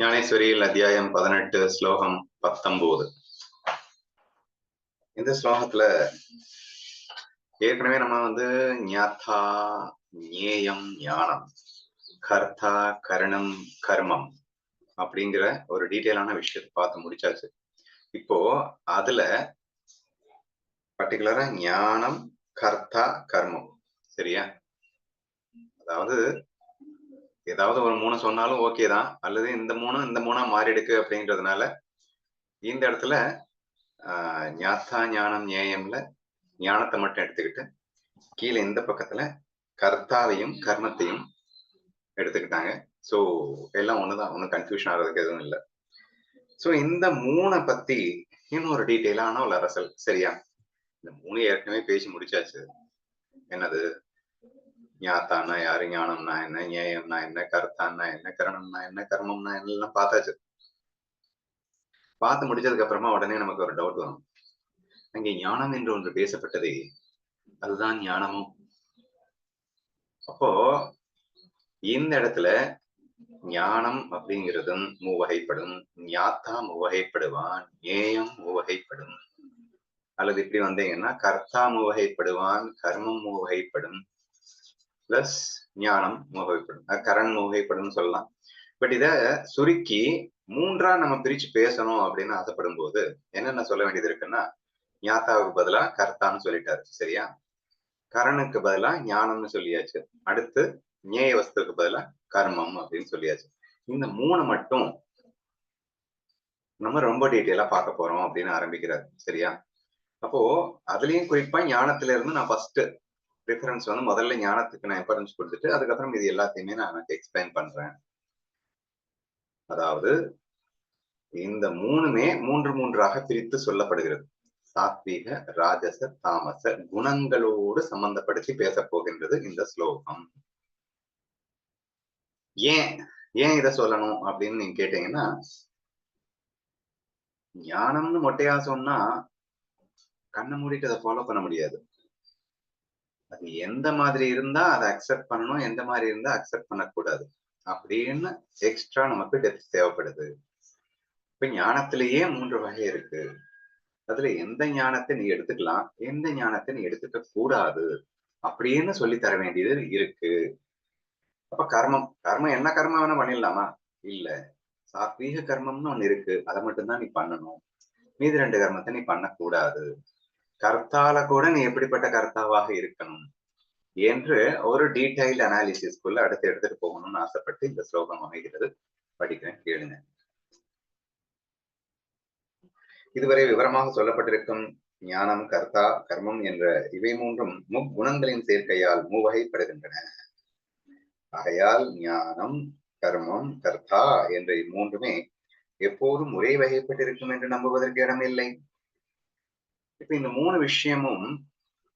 ஞானேஸ்வரியில் அத்தியாயம் 18 ஸ்லோகம் 19. இந்த ஸ்லோகத்துல ஏற்கனவே நம்ம ஞாத்தா ஞேயம் ஞானம் கர்த்தா கரணம் கர்மம் அப்படிங்கிற ஒரு டீட்டெயிலான விஷயத்தை பார்த்து முடிச்சாச்சு. இப்போ அதுல பர்டிகுலரா ஞானம் கர்த்தா கர்மம், சரியா? அதாவது ஏதாவது ஒரு மூணு சொன்னாலும் ஓகே தான், அல்லது இந்த மூணா மாறிடுக்கு அப்படின்றதுனால இந்த இடத்துல ஞாத்தா ஞானம் ஞேயம்ல ஞானத்தை மட்டும் எடுத்துக்கிட்டு கீழே இந்த பக்கத்துல கர்த்தாவையும் கர்மத்தையும் எடுத்துக்கிட்டாங்க. ஸோ எல்லாம் ஒண்ணுதான், ஒன்றும் கன்ஃபியூஷன் ஆகிறதுக்கு எதுவும் இல்லை. ஸோ இந்த மூணை பத்தி இன்னொரு டீட்டெயிலான ஒரு அரசல், சரியா? இந்த மூணு ஏற்கனவே பேசி முடிச்சாச்சு. என்னது ஞாத்தான்னா யாரு, ஞானம்னா என்ன, ஞேயம்னா என்ன, கர்த்தான்னா என்ன, கரணம்னா என்ன, கர்மம்னா என்னெல்லாம் பார்த்தாச்சு. பார்த்து முடிச்சதுக்கு அப்புறமா உடனே நமக்கு ஒரு டவுட் வரும். அங்கே ஞானம் என்று ஒன்று பேசப்பட்டதே, அதுதான் ஞானமும். அப்போ இந்த இடத்துல ஞானம் அப்படிங்கிறதும் மூவகைப்படும், ஞாத்தா மூவகைப்படுவான், ஞேயம் மூவகைப்படும். அல்லது இப்படி வந்தீங்கன்னா கர்த்தா மூவகைப்படுவான், கர்மம் மூவகைப்படும், பிளஸ் ஞானம் மூவகைப்படும், கரண் மூவகைப்படும் சொல்லலாம். பட் இத சுருக்கி மூன்றா நம்ம பிரிச்சு பேசணும் அப்படின்னு ஆசைப்படும் போது என்னென்ன சொல்ல வேண்டியது இருக்குன்னா, ஞாத்தாவுக்கு பதிலா கர்த்தான்னு சொல்லிட்டாரு, சரியா? கரணுக்கு பதிலா ஞானம்னு சொல்லியாச்சு. அடுத்து ஞேய வஸ்துக்கு பதிலா கர்மம் அப்படின்னு சொல்லியாச்சு. இந்த மூணு மட்டும் நம்ம ரொம்ப டீட்டெயிலா பார்க்க போறோம் அப்படின்னு ஆரம்பிக்கிறார், சரியா? அப்போ அதுலயும் குறிப்பா ஞானத்துல இருந்து நான் ஃபர்ஸ்ட் ப்ரிஃபரன்ஸ் முதல்ல ஞானத்துக்கு நான் இம்பார்ட்டன்ஸ் கொடுத்துட்டு அதுக்கப்புறம் இது எல்லாத்தையுமே நான் எக்ஸ்பிளைன் பண்றேன். அதாவது இந்த மூணுமே மூன்றாக பிரித்து சொல்லப்படுகிறது. சாத்வீக, ராஜச, தாமச குணங்களோடு சம்பந்தப்படுத்தி பேச போகின்றது இந்த ஸ்லோகம். ஏன் இதை சொல்லணும் அப்படின்னு நீங்க கேட்டீங்கன்னா, ஞானம்னு மொட்டையா சொன்னா கண்ணை மூடிட்டு அதை ஃபாலோ பண்ண முடியாது. அது எந்த மாதிரி இருந்தா அதை அக்செப்ட் பண்ணணும், எந்த மாதிரி இருந்தா அக்செப்ட் பண்ணக்கூடாது அப்படின்னு எக்ஸ்ட்ரா நமக்கு டெப்த் தேவைப்படுது. இப்ப ஞானத்திலேயே 3 வகை இருக்கு. அதுல எந்த ஞானத்தை நீ எடுத்துக்கலாம், எந்த ஞானத்தை நீ எடுத்துக்க கூடாது அப்படின்னு சொல்லி தர வேண்டியது இருக்கு. அப்ப கர்மம் என்ன கர்மம் வேணா பண்ணிடலாமா? இல்ல. சாத்வீக கர்மம்னு ஒண்ணு இருக்கு, அதை மட்டும்தான் நீ பண்ணணும். மீதி 2 கர்மத்தை நீ பண்ணக்கூடாது. கர்த்தால கூட நீ எப்படிப்பட்ட கர்த்தாவாக இருக்கணும் என்று ஒரு டீடைல்டு அனாலிசிஸ்குள்ள அடுத்து எடுத்துட்டு போகணும்னு ஆசைப்பட்டு இந்த ஸ்லோகம் அமைகிறது. படிக்கிறேன், கேளுங்க. இதுவரை விவரமாக சொல்லப்பட்டிருக்கும் ஞானம், கர்த்தா, கர்மம் என்ற இவை மூன்றும் முக்குணங்களின் சேர்க்கையால் மூவகைப்படுகின்றன. ஆகையால் ஞானம், கர்மம், கர்த்தா என்ற இம்மூன்றுமே எப்போதும் ஒரே வகைப்பட்டிருக்கும் என்று நம்புவதற்கு இடமில்லை. இப்ப இந்த 3 விஷயமும்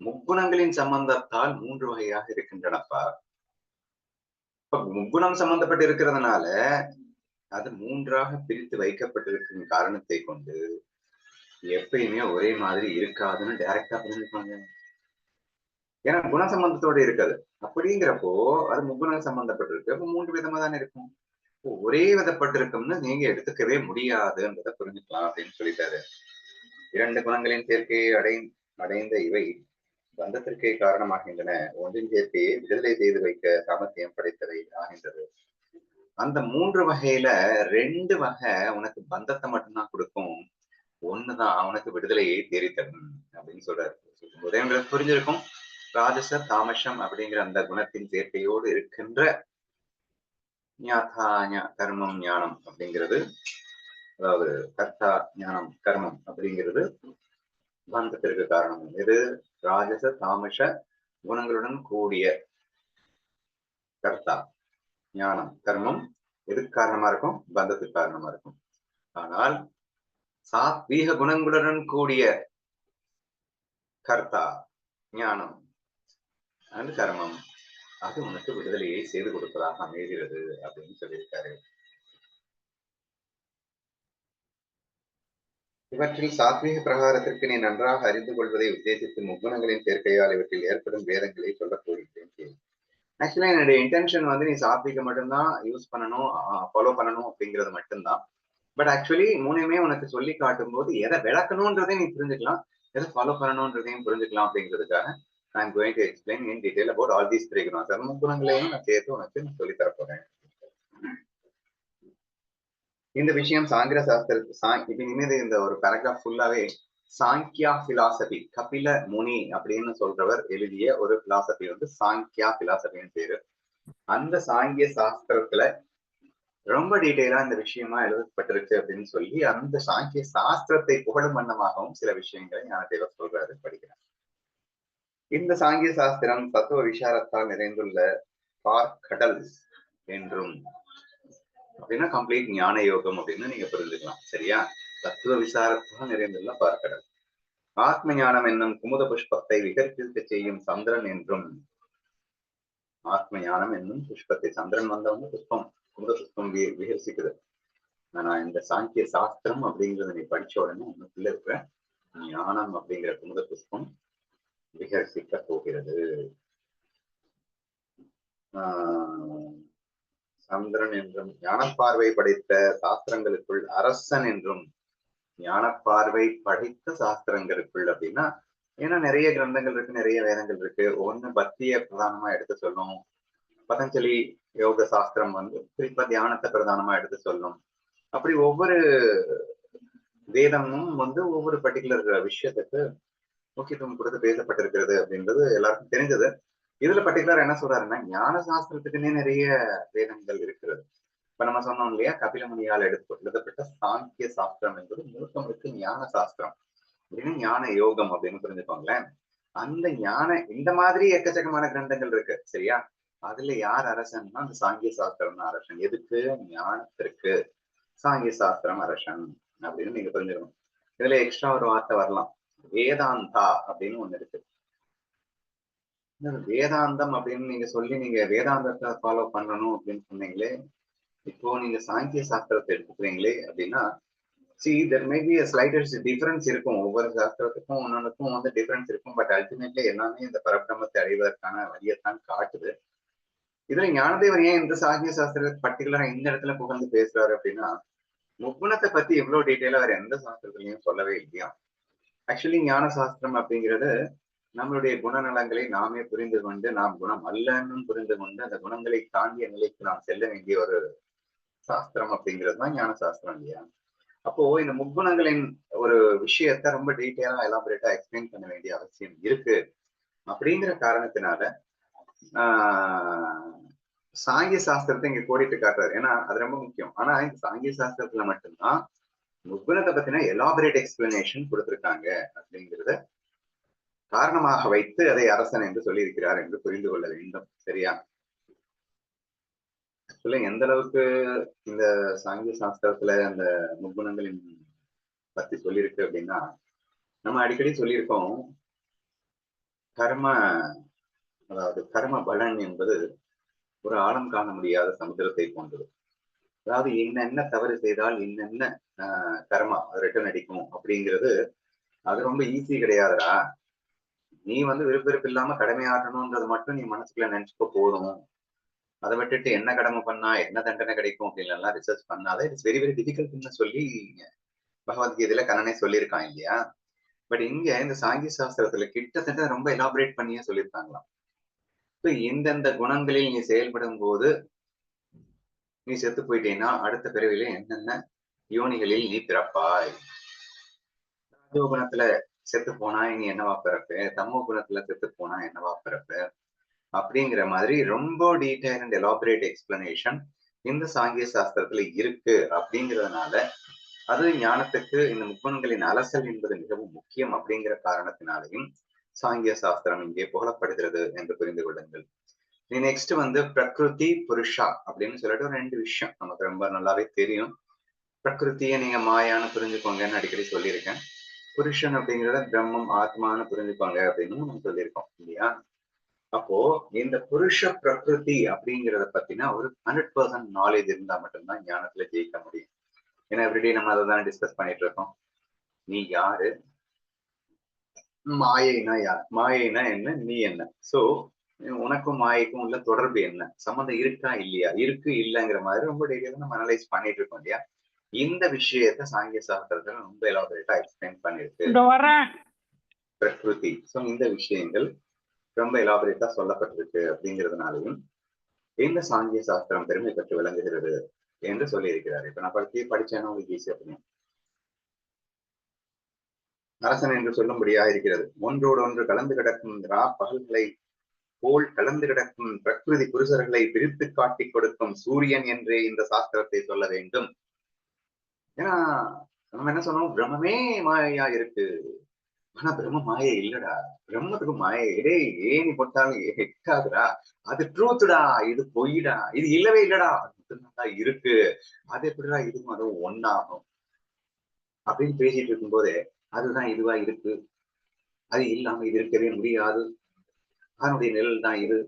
முக்குணங்களின் சம்பந்தத்தால் 3 வகையாக இருக்கின்றனப்பா. இப்ப முக்குணம் சம்பந்தப்பட்டு இருக்கிறதுனால அது 3ஆக பிரித்து வைக்கப்பட்டிருக்கும் காரணத்தை கொண்டு எப்பயுமே ஒரே மாதிரி இருக்காதுன்னு டைரக்டா புரிஞ்சுப்பாங்க. ஏன்னா குண சம்பந்தத்தோட இருக்காது. அப்படிங்கிறப்போ அது முக்குணம் சம்பந்தப்பட்டிருக்கு. அப்ப 3 விதமா தானே இருக்கும். ஒரே விதப்பட்டிருக்கும்னு நீங்க எடுத்துக்கவே முடியாதுன்றதை புரிஞ்சுக்கலாம் அப்படின்னு சொல்லிட்டாரு. 2 குணங்களின் சேர்க்கையை அடைந்த இவை பந்தத்திற்கே காரணமாகின்றன. ஒன்றின் சேர்க்கையை விடுதலை செய்து வைக்க சாமர்த்தியம் படைத்தவை ஆகின்றது. அந்த 3 வகையில 2 வகை உனக்கு பந்தத்தை மட்டும்தான் கொடுக்கும், ஒண்ணுதான் உனக்கு விடுதலையை தேடித்தரும் அப்படின்னு சொல்றாரு. ஒரே உங்களுக்கு புரிஞ்சிருக்கும். ராஜச, தாமசம் அப்படிங்கிற அந்த குணத்தின் சேர்க்கையோடு இருக்கின்ற ஞாத்தா, கர்மம், ஞானம் அப்படிங்கிறது, அதாவது கர்த்தா, ஞானம், கர்மம் அப்படிங்கிறது பந்தத்திற்கு காரணம். இது ராஜச, தாமச குணங்களுடன் கூடிய கர்த்தா, ஞானம், கர்மம் எதுக்கு காரணமா இருக்கும்? பந்தத்துக்கு காரணமா இருக்கும். ஆனால் சாத்வீக குணங்களுடன் கூடிய கர்த்தா, ஞானம் அண்ட் கர்மம் அது உனக்கு விடுதலையை செய்து கொடுப்பதாக அமைகிறது அப்படின்னு சொல்லியிருக்காரு. இவற்றில் சாத்வீக பிரகாரத்திற்கு நீ நன்றாக அறிந்து கொள்வதை உத்தேசித்து முக்குணங்களின் சேர்க்கையால் இவற்றில் ஏற்படும் வேதங்களை சொல்லப் போகிறேன். ஆக்சுவலா என்னுடைய இன்டென்ஷன் வந்து நீ சாத்விக மட்டும்தான் யூஸ் பண்ணணும், ஃபாலோ பண்ணணும் அப்படிங்கிறது மட்டும்தான். பட் ஆக்சுவலி மூணுமே உனக்கு சொல்லி காட்டும் போது எதை விளக்கணும்ன்றதையும் நீ புரிஞ்சுக்கலாம், எதை ஃபாலோ பண்ணணும்ன்றதையும் புரிஞ்சுக்கலாம் அப்படிங்கிறதுக்காக I am going to explain in detail about all these three குணாஸ். அந்த முக்குணங்களையும் நான் சேர்த்து உனக்கு சொல்லி தரப்போறேன். இந்த விஷயம் சாங்கிர சாஸ்திரத்து இனிமேல் இந்த ஒரு பேராகிராஃப் ஃபுல்லாவே சாங்கியா பிலாசபி, கபில முனி அப்படின்னு சொல்றவர் எழுதிய ஒரு பிலாசபி வந்து சாங்கியா பிலாசபின்னு பேரு. அந்த சாங்கிய சாஸ்திரத்துல ரொம்ப டீட்டெயிலா இந்த விஷயமா எழுதப்பட்டிருக்கு அப்படின்னு சொல்லி அந்த சாங்கிய சாஸ்திரத்தை புகழும் வண்ணமாகவும் சில விஷயங்களை ஞானதேவர் சொல்றாரு, படிக்கிறேன். இந்த சாங்கிய சாஸ்திரம் தத்துவ விசாரத்தால் நிறைந்துள்ள பார்க்கடல் என்றும், அப்படின்னா கம்ப்ளீட் ஞான யோகம் அப்படின்னு நீங்க புரிஞ்சுக்கலாம். சரியா? தத்துவ விசாரத்தால் நிறைந்துள்ள பார்க்கடல். ஆத்ம ஞானம் என்னும் குமுத புஷ்பத்தை விகர்ப்பிக்க செய்யும் சந்திரன் என்றும், ஆத்ம ஞானம் என்னும் புஷ்பத்தை, சந்திரன் வந்தவங்க புஷ்பம், குமுத புஷ்பம் விகர்சிக்குது. ஆனா இந்த சாங்கிய சாஸ்திரம் அப்படிங்கறத நீ படிச்ச உடனே உனக்குள்ள இருக்கிற ஞானம் அப்படிங்கிற குமுத புஷ்பம் விகர்சிக்க போகிறது. சந்திரன் என்றும், ஞானப்பார்வை படைத்த சாஸ்திரங்களுக்குள் அரசன் என்றும், ஞானப்பார்வை படைத்த சாஸ்திரங்களுக்குள் அப்படின்னா, ஏன்னா நிறைய கிரந்தங்கள் இருக்கு, நிறைய வேதங்கள் இருக்கு. ஒண்ணு பக்தியை பிரதானமா எடுத்து சொல்லும், பதஞ்சலி யோக சாஸ்திரம் வந்து குறிப்பா தியானத்தை பிரதானமா எடுத்து சொல்லும். அப்படி ஒவ்வொரு வேதமும் வந்து ஒவ்வொரு பர்டிகுலர் விஷயத்துக்கு முக்கியத்துவம் கொடுத்து பேசப்பட்டிருக்கிறது அப்படின்றது எல்லாருக்கும் தெரிஞ்சது. இதுல பர்டிகுலர் என்ன சொல்றாருன்னா, ஞான சாஸ்திரத்துக்குன்னே நிறைய வேதங்கள் இருக்கிறது. இப்ப நம்ம சொன்னோம் இல்லையா, கபில முனியால் எழுதப்பட்ட சாங்கிய சாஸ்திரம் என்பது முழுக்க முழுக்க ஞான சாஸ்திரம் அப்படின்னு, ஞான யோகம் அப்படின்னு புரிஞ்சுக்கோங்களேன். அந்த ஞான இந்த மாதிரி எக்கச்சக்கமான கிரந்தங்கள் இருக்கு. சரியா? அதுல யார் அரசன்னா அந்த சாங்கிய சாஸ்திரம் தான் அரசன். எதுக்கு? ஞானத்திற்கு சாங்கிய சாஸ்திரம் அரசன் அப்படின்னு நீங்க புரிஞ்சுக்கணும். இதுல எக்ஸ்ட்ரா ஒரு வார்த்தை வரலாம், வேதாந்தா அப்படின்னு ஒண்ணு இருக்கு. வேதாந்தம் அப்படின்னு நீங்க சொல்லி நீங்க வேதாந்தத்தை ஃபாலோ பண்ணணும் அப்படின்னு சொன்னீங்களே, இப்போ நீங்க சாங்கிய சாஸ்திரத்தை எடுத்துக்கிறீங்களே அப்படின்னா, there may be a slightest difference இருக்கும். ஒவ்வொரு சாஸ்திரத்துக்கும் ஒன்னொன்னுக்கும் வந்து டிஃபரன்ஸ் இருக்கும். பட் அல்டிமேட்லி எல்லாமே இந்த பரபிரமத்தை அடைவதற்கான வழியைத்தான் காட்டுது. இதுல ஞானதேவர் ஏன் இந்த சாங்கிய சாஸ்திரத்தை பர்டிகுலரா இந்த இடத்துல புகழ்ந்து பேசுறாரு அப்படின்னா, முக்குணத்தை பத்தி எவ்வளவு டீட்டெயிலா வேற எந்த சாஸ்திரத்திலையும் சொல்லவே இல்லையா. ஆக்சுவலி ஞான சாஸ்திரம் அப்படிங்கிறது நம்மளுடைய குணநலங்களை நாமே புரிந்து கொண்டு, நாம் குணம் அல்லன்னு புரிந்து கொண்டு அந்த குணங்களை தாண்டிய நிலைக்கு நாம் செல்ல வேண்டிய ஒரு சாஸ்திரம் அப்படிங்கிறது தான் ஞான சாஸ்திரம் இல்லையா. அப்போ இந்த முக்குணங்களின் ஒரு விஷயத்த ரொம்ப டீட்டெயிலா எலாபரேட்டா எக்ஸ்பிளைன் பண்ண வேண்டிய அவசியம் இருக்கு. அப்படிங்கிற காரணத்தினால சாங்கிய சாஸ்திரத்தை இங்க கோடிட்டு காட்டுறாரு. ஏன்னா அது ரொம்ப முக்கியம். ஆனா இந்த சாங்கிய சாஸ்திரத்துல மட்டும்தான் முக்குணத்தை பத்தின எலாபரேட் எக்ஸ்பிளனேஷன் கொடுத்திருக்காங்க அப்படிங்கிறத காரணமாக வைத்து அதை அரசன் என்று சொல்லியிருக்கிறார் என்று புரிந்து கொள்ள வேண்டும். சரியா? ஆக்சுவலா எந்த அளவுக்கு இந்த சாங்கிய சாஸ்திரத்துல அந்த முக்குணங்களின் பத்தி சொல்லியிருக்கு அப்படின்னா, நம்ம அடிக்கடி சொல்லியிருக்கோம், கர்ம, அதாவது கர்ம பலன் என்பது ஒரு ஆழம் காண முடியாத சமுத்திரத்தை போன்றது. அதாவது என்னென்ன தவறு செய்தால் என்னென்ன கர்மா ரிட்டர்ன் அடிக்கும் அப்படிங்கிறது அது ரொம்ப ஈஸி கிடையாதுடா. நீ வந்து விருப்ப இல்லாம கடமை ஆற்றணும்ன்றது மட்டும் நீ மனசுக்குள்ள நினைச்சுக்க போதும். அதை விட்டுட்டு என்ன கடமை பண்ணா என்ன தண்டனை கிடைக்கும் அப்படின்னு எல்லாம் ரிசர்ச் பண்ணாத இட்ஸ் வெரி வெரி டிஃபிகல்ட்னு சொல்லி பகவத்கீதையில கண்ணனே சொல்லியிருக்கான் இல்லையா. பட் இங்க இந்த சாங்கிய சாஸ்திரத்துல கிட்டத்தட்ட ரொம்ப எலாபரேட் பண்ணியே சொல்லியிருக்காங்களாம். எந்தெந்த குணங்களில் நீ செயல்படும் போது நீ செத்து போயிட்டேன்னா அடுத்த பிறவில என்னென்ன யோனிகளில் நீ பிறப்பாய். ரஜோ குணத்துல செத்து போனா நீ என்னவா பிறப்பு, தமோ குணத்துல செத்து போனா என்னவா பிறப்பு அப்படிங்கிற மாதிரி ரொம்ப டீடைல் அண்ட் எலாபரேட் எக்ஸ்பிளனேஷன் இந்த சாங்கிய சாஸ்திரத்துல இருக்கு. அப்படிங்கிறதுனால அது ஞானத்துக்கு இந்த முக்குணங்களின் அலசல் என்பது மிகவும் முக்கியம் அப்படிங்கிற காரணத்தினாலையும் சாங்கிய சாஸ்திரம் இங்கே புகழப்படுகிறது என்று புரிந்து கொள்ளுங்கள். நெக்ஸ்ட் வந்து பிரகிருதி புருஷா அப்படின்னு சொல்லிட்டு ஒரு ரெண்டு விஷயம் நமக்கு ரொம்ப நல்லாவே தெரியும். பிரகிருத்தியை நீங்க மாயான்னு புரிஞ்சுக்கோங்கன்னு அடிக்கடி சொல்லியிருக்கேன். புருஷன் அப்படிங்கிறத பிரம்மம் ஆத்மான்னு புரிஞ்சுக்கோங்க அப்படின்னு நம்ம சொல்லியிருக்கோம் இல்லையா. அப்போ இந்த புருஷ பிரகிருதி அப்படிங்கிறத பத்தினா ஒரு 100% நாலேஜ் இருந்தா மட்டும்தான் ஞானத்துல ஜெயிக்க முடியும். ஏன்னா எவ்ரிடே நம்ம அதை தான் டிஸ்கஸ் பண்ணிட்டு இருக்கோம். நீ யாரு, மாயைனா யார், மாயைனா என்ன, நீ என்ன. சோ உனக்கும் மாயைக்கும் உள்ள தொடர்பு என்ன, சம்மந்தம் இருக்கா இல்லையா, இருக்கு இல்லைங்கிற மாதிரி ரொம்ப டீட்டெயிலா நம்ம அனலைஸ் பண்ணிட்டு இருக்கோம் இல்லையா. இந்த விஷயத்த சாங்கிய சாஸ்திரத்துல ரொம்ப எலாபரேட்டா எக்ஸ்பிளைன் பண்ணிருக்கு பிரகிருதி. சோ இந்த விஷயங்கள் ரொம்ப எலாபரேட்டா சொல்லப்பட்டிருக்கு அப்படிங்கிறதுனாலையும் இந்த சாங்கிய சாஸ்திரம் பெருமை பெற்று விளங்குகிறது என்று சொல்லி இருக்கிறார். இப்ப நான் படிச்சேன்னா உங்களுக்கு ஈஸியா புரியும். அரசன் என்று சொல்லும்படியா இருக்கிறது. ஒன்றோடு ஒன்று கலந்து கிடக்கும் பகல்களை போல் கலந்து கிடக்கும் பிரகிருதி புருஷர்களை பிரித்து காட்டி கொடுக்கும் சூரியன் என்றே இந்த சாஸ்திரத்தை சொல்ல வேண்டும். ஏன்னா நம்ம என்ன சொன்னோம், பிரம்மே மாயா இருக்கு. ஆனா பிரம்ம மாயை இல்லடா, பிரம்மத்துக்கு மாயை இடே ஏனி போட்டாலும் எட்டாதுடா, அது ட்ரூத்துடா, இது பொய்டா, இது இல்லவே இல்லடா, அது இருக்கு, அது எப்படிடா இதுவும் அதுவும் ஒன்னாகும் அப்படின்னு பேசிட்டு இருக்கும் போதே அதுதான் இதுவா இருக்கு, அது இல்லாம இது இருக்கவே முடியாது, அதனுடைய நிழல் தான் இது,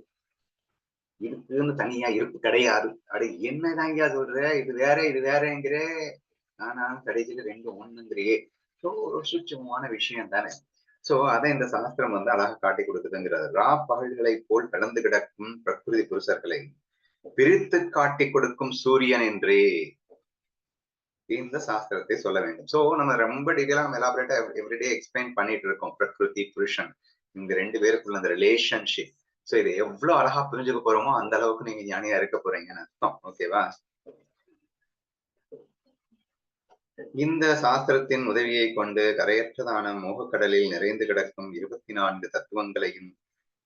இருக்குன்னு தனியா இருப்பு கிடையாது. அப்படி என்னதாங்க சொல்ற, இது வேற இது வேறங்கிற, ஆனாலும் கடைசியில ரெண்டு ஒண்ணுங்கிறியே. சோ ஒரு சுட்சமான விஷயம் தானே. சோ அதை இந்த சாஸ்திரம் வந்து அழகா காட்டி கொடுக்குதுங்கிறது. பகல்களை போல் கலந்து கிடக்கும் பிரகிருதி புருஷர்களை பிரித்து காட்டி கொடுக்கும் சூரியன் என்றே இந்த சாஸ்திரத்தை சொல்ல வேண்டும். சோ நம்ம ரொம்ப டீட்டெயிலா நம்ம எலாபரேட்டா எவ்ரிடே எக்ஸ்பிளைன் பண்ணிட்டு இருக்கோம் பிரகிருதி புருஷன் இந்த ரெண்டு பேருக்குள்ள அந்த ரிலேஷன்ஷிப். சோ இதை எவ்வளவு அழகா புரிஞ்சுக்க போறோமோ அந்த அளவுக்கு நீங்க ஞானியா இருக்க போறீங்கன்னு அர்த்தம். ஓகேவா. இந்த சாஸ்திரத்தின் உதவியை கொண்டு கரையற்றதான மோகக்கடலில் நிறைந்து கிடக்கும் 24 தத்துவங்களையும்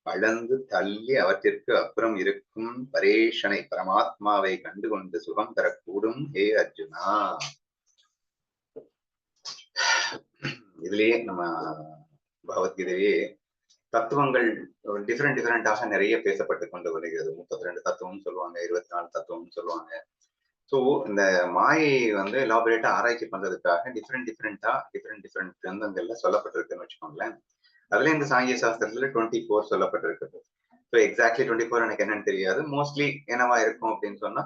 அளந்து தள்ளி அவற்றிற்கு அப்புறம் இருக்கும் பரேஷனை பரமாத்மாவை கண்டுகொண்டு சுகம் தரக்கூடும். ஹே அர்ஜுனா, இதுலயே நம்ம பகவத்கீதையே தத்துவங்கள் டிஃபரெண்டாக நிறைய பேசப்பட்டு கொண்டு வருகிறது. 32 தத்துவம் சொல்லுவாங்க, 24 தத்துவம் சொல்லுவாங்க. சோ இந்த மாயை வந்து எலாபரேட்டா ஆராய்ச்சி பண்றதுக்காக டிஃப்ரெண்ட் கிரந்தங்கள்ல சொல்லப்பட்டிருக்குன்னு வச்சுக்கோங்களேன். அதுல இந்த சாங்கிய சாஸ்திரத்துல 24 சொல்லப்பட்டிருக்கு. ஸோ எக்ஸாக்ட்லி 24 எனக்கு என்னன்னு தெரியாது. மோஸ்ட்லி என்னவா இருக்கும் அப்படின்னு சொன்னா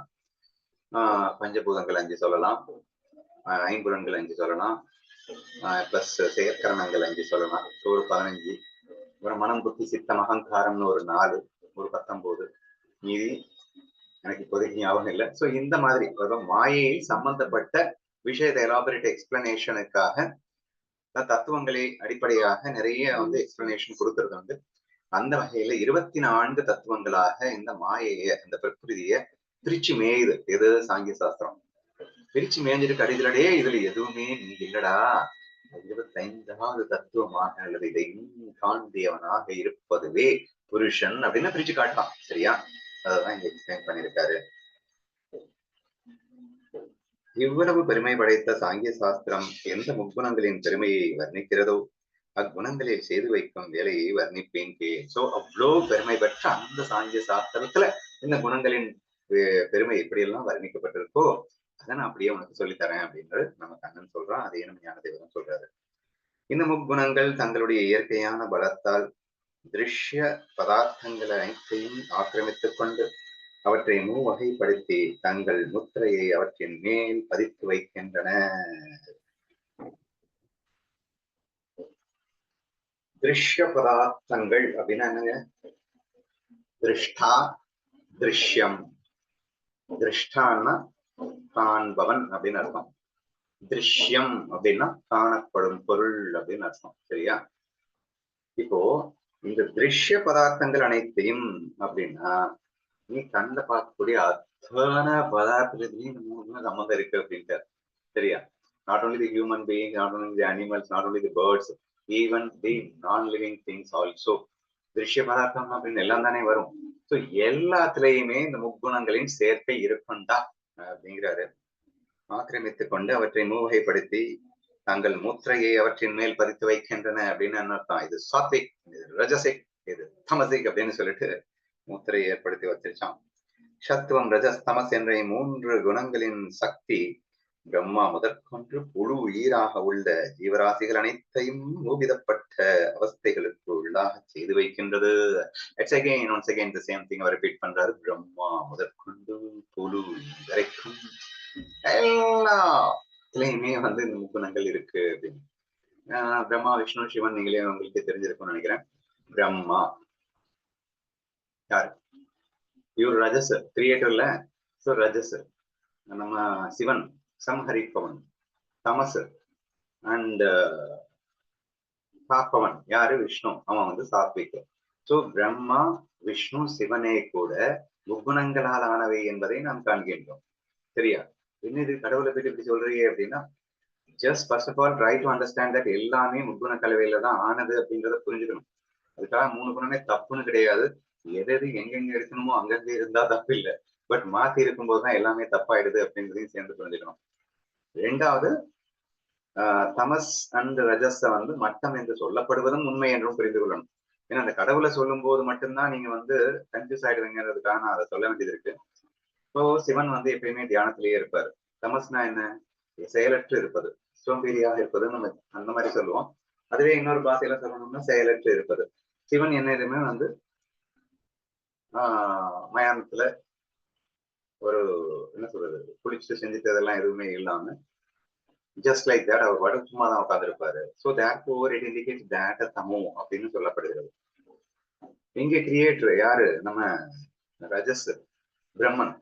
பஞ்சபூதங்கள் 5 சொல்லலாம், ஐம்புலன்கள் 5 சொல்லலாம், பிளஸ் செயற்கரணங்கள் 5 சொல்லலாம். ஒரு 15, ஒரு மனம் புத்தி சித்தம் அகங்காரம்னு ஒரு 4, ஒரு 19, மீதி எனக்கு இப்போதைக்கு ஞாபகம் இல்லை. சோ இந்த மாதிரி மாயையில் சம்பந்தப்பட்ட விஷயத்தை எலாபரேட் எக்ஸ்பிளனேஷனுக்காக தத்துவங்களை அடிப்படையாக நிறைய வந்து எக்ஸ்பிளனேஷன் கொடுக்கறது வந்து அந்த வகையில 24 தத்துவங்களாக இந்த மாயைய இந்த பிரகிருதிய பிரிச்சு மேயுது. எது சாங்கிய சாஸ்திரம் பிரிச்சு மேய்ஞ்சிட்டு கடைசிலடே இதுல எதுவுமே நீ இல்லடா, 25வது தத்துவமாக அல்லது இதை காண்பியவனாக இருப்பதுவே புருஷன் அப்படின்னு பிரிச்சு காட்டலாம். சரியா, அதான் இங்க எக்ஸ்பிளைன் பண்ணிருக்காரு. இவ்வளவு பெருமை படைத்த சாங்கிய சாஸ்திரம் எந்த முக்குணங்களின் பெருமையை வர்ணிக்கிறதோ அக்குணங்களில் செய்து வைக்கும் வேலையை வர்ணிப்பேன் கே. சோ அவ்வளோ பெருமை பெற்ற அந்த சாங்கிய சாஸ்திரத்துல இந்த குணங்களின் பெருமை எப்படியெல்லாம் வர்ணிக்கப்பட்டிருக்கோ அதை நான் அப்படியே உனக்கு சொல்லித்தரேன் அப்படின்றது நம்ம கண்ணன் சொல்றான். அதே நம்ம ஞானதேவன் சொல்றாரு. இந்த முக்குணங்கள் தங்களுடைய இயற்கையான பலத்தால் திருஷ்ய பதார்த்தங்கள் அனைத்தையும் ஆக்கிரமித்துக் கொண்டு அவற்றை மூவகைப்படுத்தி தங்கள் முத்திரையை அவற்றின் மேல் பதித்து வைக்கின்றன. திருஷ்ய பதார்த்தங்கள் அப்படின்னா என்னங்க? திருஷ்டா, திருஷ்யம். திருஷ்டான்னா காண்பவன் அப்படின்னு அர்த்தம். திருஷ்யம் அப்படின்னா காணப்படும் பொருள் அப்படின்னு அர்த்தம். சரியா, இப்போ இந்த திருஷ்ய பதார்த்தங்கள் அனைத்தையும் அப்படின்னா நீ கண்ட பார்க்கக்கூடிய அத்தனை பதார்த்தத்திலையும் சம்மந்தம் இருக்கு அப்படின்ட்டு. சரியா, not only the human beings, not only the animals, not only the birds, even the non-living things also. திருஷ்ய பதார்த்தம் அப்படின்னு எல்லாம் தானே வரும். ஸோ எல்லாத்துலயுமே இந்த முக்குணங்களின் சேர்க்கை இருக்குண்டா அப்படிங்கிறாரு. ஆக்கிரமித்துக் கொண்டு அவற்றை மூவகைப்படுத்தி தங்கள் முத்திரையை அவற்றின் மேல் பதித்து வைக்கின்றன அப்படின்னு என்ன அர்த்தம்? இது சாத்விக், இது ரஜசிக், இது தமசிக் அப்படின்னு சொல்லிட்டு முத்திரையை ஏற்படுத்தி வச்சிருச்சான். சத்துவம், ரஜஸ், தமஸ் என்ற 3 குணங்களின் சக்தி பிரம்மா முதற்கொன்று புழு உயிராக உள்ள ஜீவராசிகள் அனைத்தையும் மூபிதப்பட்ட அவஸ்தைகளுக்கு உள்ளாக செய்து வைக்கின்றது. once again the same thing repeat பண்றாரு. பிரம்மா முதற்கொண்டு புழு வரைக்கும் எல்லாத்துலயுமே வந்து இந்த முக்குணங்கள் இருக்கு அப்படின்னு. பிரம்மா, விஷ்ணு, சிவன் நீங்களே உங்களுக்கு தெரிஞ்சிருக்கும்னு நினைக்கிறேன். பிரம்மா யாரு? இவர் ரஜஸ் கிரியேட்டர்ல. சோ ரஜஸ் நம்ம சிவன் சம்ஹரிப்பவன். தமஸ் அண்ட் காப்பவன் யாரு? விஷ்ணு. அவன் வந்து சாத்விக். சோ பிரம்மா விஷ்ணு சிவனே கூட முக்குணங்களால் ஆனவை என்பதை நாம் காண்கின்றோம். சரியா? என்ன இது கடவுளை பற்றி இப்படி சொல்றீங்க அப்படின்னா, just first of all try to understand that எல்லாமே முக்குண கலவையில தான் ஆனது அப்படின்றத புரிஞ்சுக்கணும். அதுக்காக 3 குணமே தப்புன்னு கிடையாது. எது எது எங்கெங்க இருக்கணுமோ அங்கங்க இருந்தா தப்பு இல்லை. பட் மாத்தி இருக்கும்போது தான் எல்லாமே தப்பாயிடுது அப்படின்றதையும் சேர்ந்து புரிஞ்சுக்கணும். 2வது தமஸ் அண்ட் ரஜஸ வந்து மட்டம் என்று சொல்லப்படுவதும் உண்மை என்றும் புரிந்து கொள்ளணும். ஏன்னா அந்த கடவுளை சொல்லும் போது மட்டும்தான் நீங்க வந்து கன்ஃபியூஸ் ஆயிடுவீங்கிறதுக்காக நான் அதை சொல்ல வேண்டியது இருக்கு. இப்போ சிவன் வந்து எப்பயுமே தியானத்திலேயே இருப்பாரு. தமஸ்னா என்ன? செயலற்று இருப்பது, சோம்பேறியாக இருப்பது நம்ம அந்த மாதிரி சொல்லுவோம். அதுவே இன்னொரு பாஷையில சொல்லணும்னா செயலற்று இருப்பது. சிவன் என்னைக்குமே வந்து மயானத்துல ஒரு என்ன சொல்றது, குளிச்சுட்டு செஞ்சுட்டு அதெல்லாம் எதுவுமே இல்லாம ஜஸ்ட் லைக் தட் அவர் பாட்டு சும்மா தான் உட்காந்துருப்பாரு. So therefore it indicates that தமோ அப்படின்னு சொல்லப்படுகிறது. இங்க கிரியேட்டர் யாரு? நம்ம ரஜஸ் பிரம்மன்.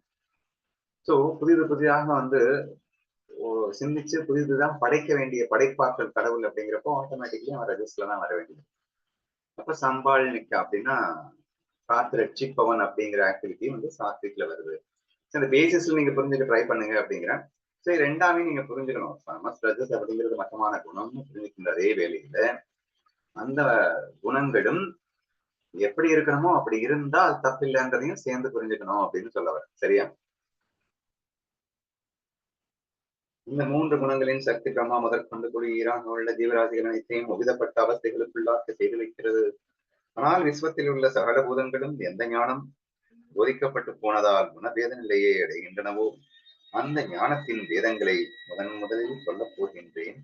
ஸோ புதிதாக வந்து சிந்திச்சு புதிதுதான் படைக்க வேண்டிய படைப்பாற்றல் கடவுள் அப்படிங்கிறப்போ ஆட்டோமேட்டிக்கலி அவன் ரஜஸ்ல தான் வர வேண்டியது. அப்ப சம்பாழ்நிக்கா அப்படின்னா காத்து ரட்சிப்பவன் அப்படிங்கிற ஆக்டிவிட்டி வந்து சாத்விக்ல வருது. அந்த பேசிஸ்ல நீங்க புரிஞ்சுக்க ட்ரை பண்ணுங்க அப்படிங்கிறேன். சரி, 2வது நீங்க புரிஞ்சுக்கணும். சமஸ் ரஜஸ் அப்படிங்கிறது மட்டமான குணம்னு புரிஞ்சுக்கின்ற அதே வேலையில அந்த குணங்களும் எப்படி இருக்கணுமோ அப்படி இருந்தா அது தப்பு இல்லைன்றதையும் சேர்ந்து புரிஞ்சுக்கணும் அப்படின்னு சொல்ல வரேன். சரியா? இந்த 3 குணங்களின் சக்தி பிரம்மா முதற்கொண்டு குடியீராக உள்ள ஜீவராசிகள் அனைத்தையும் உவிதப்பட்ட அவஸ்தைகளுக்குள்ளாக்க செய்து வைக்கிறது. ஆனால் விஸ்வத்தில் உள்ள சகல பூதங்களும் எந்த ஞானம் போதிக்கப்பட்டு போனதால் குணபேத நிலையை அடைகின்றனவோ அந்த ஞானத்தின் வேதங்களை முதலில் சொல்லப் போகின்றேன்.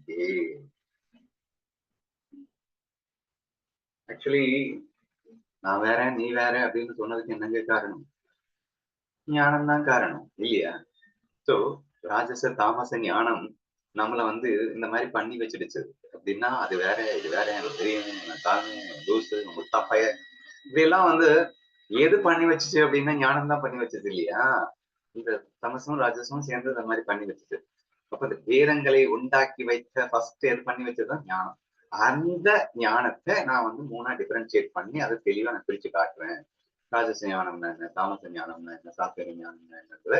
ஆக்சுவலி நான் வேற நீ வேற அப்படின்னு சொன்னதுக்கு என்னங்க காரணம்? ஞானம் தான் காரணம் இல்லையா? சோ ராஜச தாமச ஞானம் நம்மள வந்து இந்த மாதிரி பண்ணி வச்சிடுச்சு அப்படின்னா அது வேற இது வேற எனக்கு தெரியும் தாழ்மை லூசு முத்தாப்பைய இப்படியெல்லாம் வந்து எது பண்ணி வச்சுச்சு அப்படின்னா ஞானம் தான் பண்ணி வச்சது இல்லையா? இந்த தமசும் ராஜசும் சேர்ந்து இந்த மாதிரி பண்ணி வச்சுது. அப்ப இந்த வேதங்களை உண்டாக்கி வைத்த ஃபர்ஸ்ட் எது பண்ணி வச்சதுதான் ஞானம். அந்த ஞானத்தை நான் வந்து 3ஆ டிஃபரன்ஷியேட் பண்ணி அதை தெளிவா நான் பிரிச்சு காட்டுவேன். ராஜச ஞானம்னா என்ன, தாமச ஞானம்னா என்ன, சாத்விக ஞானம்னா என்னன்றத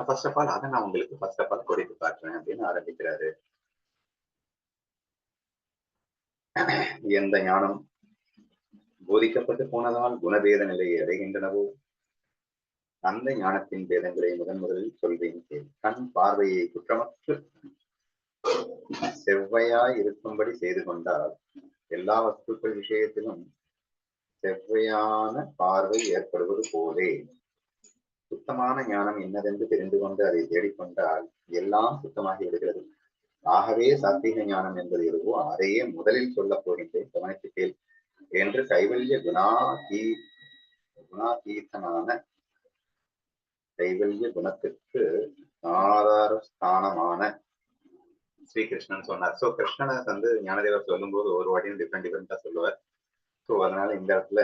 ஃபர்ஸ்ட் ஆஃப் ஆல் அதை நான் உங்களுக்கு ஃபர்ஸ்ட் ஆஃப் ஆல் கொடுத்து காட்டுறேன் அப்படின்னு ஆரம்பிக்கிறாரு. எந்த ஞானம் போதிக்கப்பட்டு போனதால் குணபேத நிலையை அடைகின்றனவோ அந்த ஞானத்தின் பேதங்களை முதலில் சொல்வேன். கண் பார்வையை குற்றமற்று செவ்வையாய் இருக்கும்படி செய்து கொண்டால் எல்லா வஸ்துக்கள் விஷயத்திலும் செவ்வையான பார்வை ஏற்படுவது போலே சுத்தமான ஞானம் என்னதென்று தெரிந்து கொண்டு அதை தேடிக்கொண்டால் எல்லாம் சுத்தமாகி விடுகிறது. ஆகவே சாத்வீக ஞானம் என்பது எதுவோ அதையே முதலில் சொல்லப் போகின்றேன், கவனித்து கேள் என்று கைவல்ய குணாதீதனான கைவல்ய குணத்திற்கு ஆதாரஸ்தானமான ஸ்ரீகிருஷ்ணன் சொன்னார். சோ கிருஷ்ணனை வந்து ஞானதேவர் சொல்லும் போது ஒரு வாட்டியும் டிஃப்ரெண்டா சொல்லுவார். சோ அதனால இந்த இடத்துல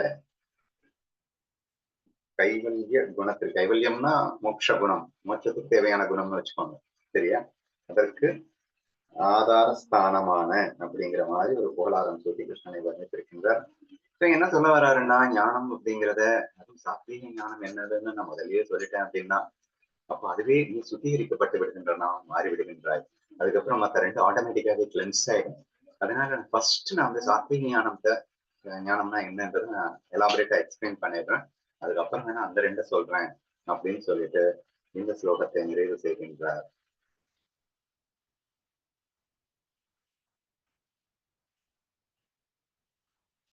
கைவல்ய குணத்திற்கு, கைவல்யம்னா மோட்ச குணம், மோட்சத்துக்கு தேவையான குணம்னு வச்சுக்கோங்க. சரியா? அதற்கு ஆதாரஸ்தானமான அப்படிங்கிற மாதிரி ஒரு புகழாரம் சொல்லி கிருஷ்ணனை வர்ணித்திருக்கின்றார். என்ன சொல்ல வர்றாருன்னா, ஞானம் அப்படிங்கிறத, அதுவும் சாத்வீக ஞானம் என்னதுன்னு நான் முதல்லயே சொல்லிட்டேன் அப்படின்னா அப்ப அதுவே நீ சுத்திகரிக்கப்பட்டு விடுகின்றனா மாறி விடுகின்றாய். அதுக்கப்புறம் மற்ற 2 ஆட்டோமேட்டிக்காவே கிளென்ஸ் ஆயிடும். அதனால ஃபர்ஸ்ட் நான் வந்து சாத்வீக ஞானம்னா என்னன்றதை நான் எலாபரேட்டா எக்ஸ்பிளைன் பண்ணிடுறேன். அதுக்கப்புறம் வேணா அந்த 2 சொல்றேன் அப்படின்னு சொல்லிட்டு இந்த ஸ்லோகத்தை நிறைவு செய்கின்றார்.